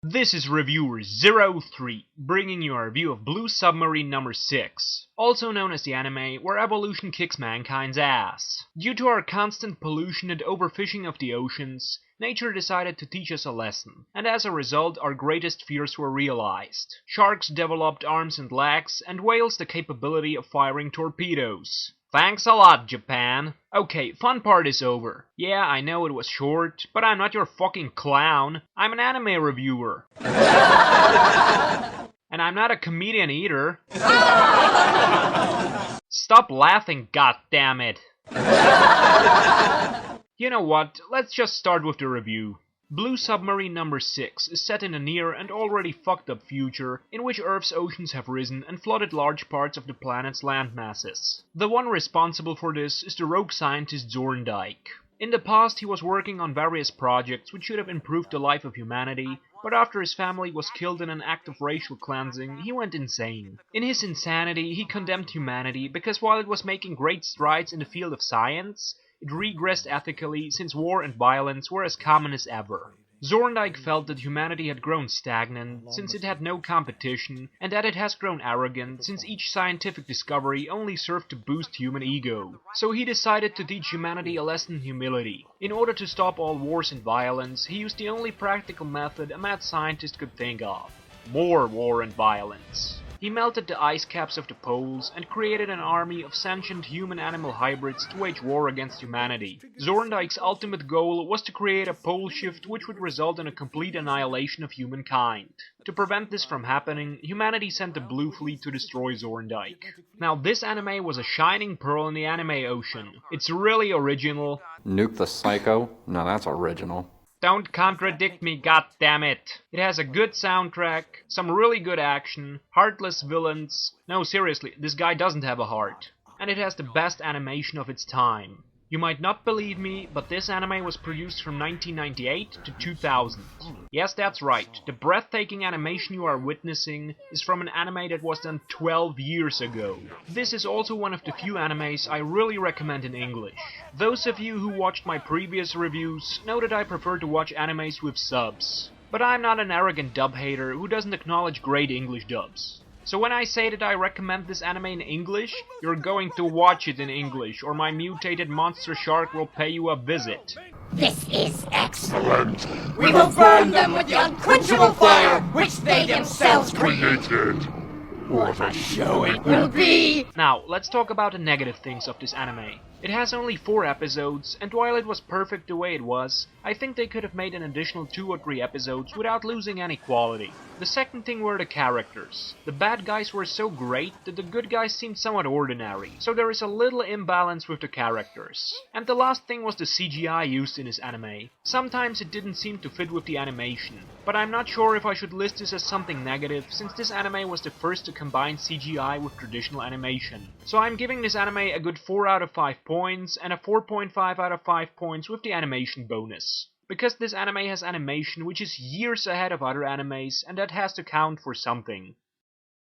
This is Reviewer03, bringing you a review of Blue Submarine number 6, also known as the anime where evolution kicks mankind's ass. Due to our constant pollution and overfishing of the oceans, nature decided to teach us a lesson, and as a result our greatest fears were realized. Sharks developed arms and legs, and whales the capability of firing torpedoes. Thanks a lot, Japan. Okay, fun part is over. Yeah, I know it was short, but I'm not your fucking clown. I'm an anime reviewer. And I'm not a comedian either. Stop laughing, goddammit. You know what, let's just start with the review. Blue Submarine number 6 is set in a near and already fucked up future in which Earth's oceans have risen and flooded large parts of the planet's land masses. The one responsible for this is the rogue scientist Zorndike. In the past he was working on various projects which should have improved the life of humanity, but after his family was killed in an act of racial cleansing, he went insane. In his insanity, he condemned humanity because while it was making great strides in the field of science, it regressed ethically since war and violence were as common as ever. Zorndike felt that humanity had grown stagnant since it had no competition, and that it has grown arrogant since each scientific discovery only served to boost human ego. So he decided to teach humanity a lesson in humility. In order to stop all wars and violence, he used the only practical method a mad scientist could think of: more war and violence. He melted the ice caps of the poles and created an army of sentient human-animal hybrids to wage war against humanity. Zorndike's ultimate goal was to create a pole shift which would result in a complete annihilation of humankind. To prevent this from happening, humanity sent the Blue Fleet to destroy Zorndike. Now this anime was a shining pearl in the anime ocean. It's really original. Nuke the Psycho? No, that's original. Don't contradict me, goddammit. It has a good soundtrack, some really good action, heartless villains. No, seriously, this guy doesn't have a heart. And it has the best animation of its time. You might not believe me, but this anime was produced from 1998 to 2000. Yes, that's right. The breathtaking animation you are witnessing is from an anime that was done 12 years ago. This is also one of the few animes I really recommend in English. Those of you who watched my previous reviews know that I prefer to watch animes with subs. But I'm not an arrogant dub hater who doesn't acknowledge great English dubs. So when I say that I recommend this anime in English, you're going to watch it in English, or my mutated monster shark will pay you a visit. This is excellent! We will burn them with the unquenchable fire which they themselves created! What a show it will be! Now, let's talk about the negative things of this anime. It has only 4 episodes, and while it was perfect the way it was, I think they could have made an additional 2 or 3 episodes without losing any quality. The second thing were the characters. The bad guys were so great that the good guys seemed somewhat ordinary, so there is a little imbalance with the characters. And the last thing was the CGI used in this anime. Sometimes it didn't seem to fit with the animation, but I'm not sure if I should list this as something negative, since this anime was the first to combine CGI with traditional animation. So I'm giving this anime a good 4 out of 5 points, and a 4.5 out of 5 points with the animation bonus. Because this anime has animation which is years ahead of other animes, and that has to count for something.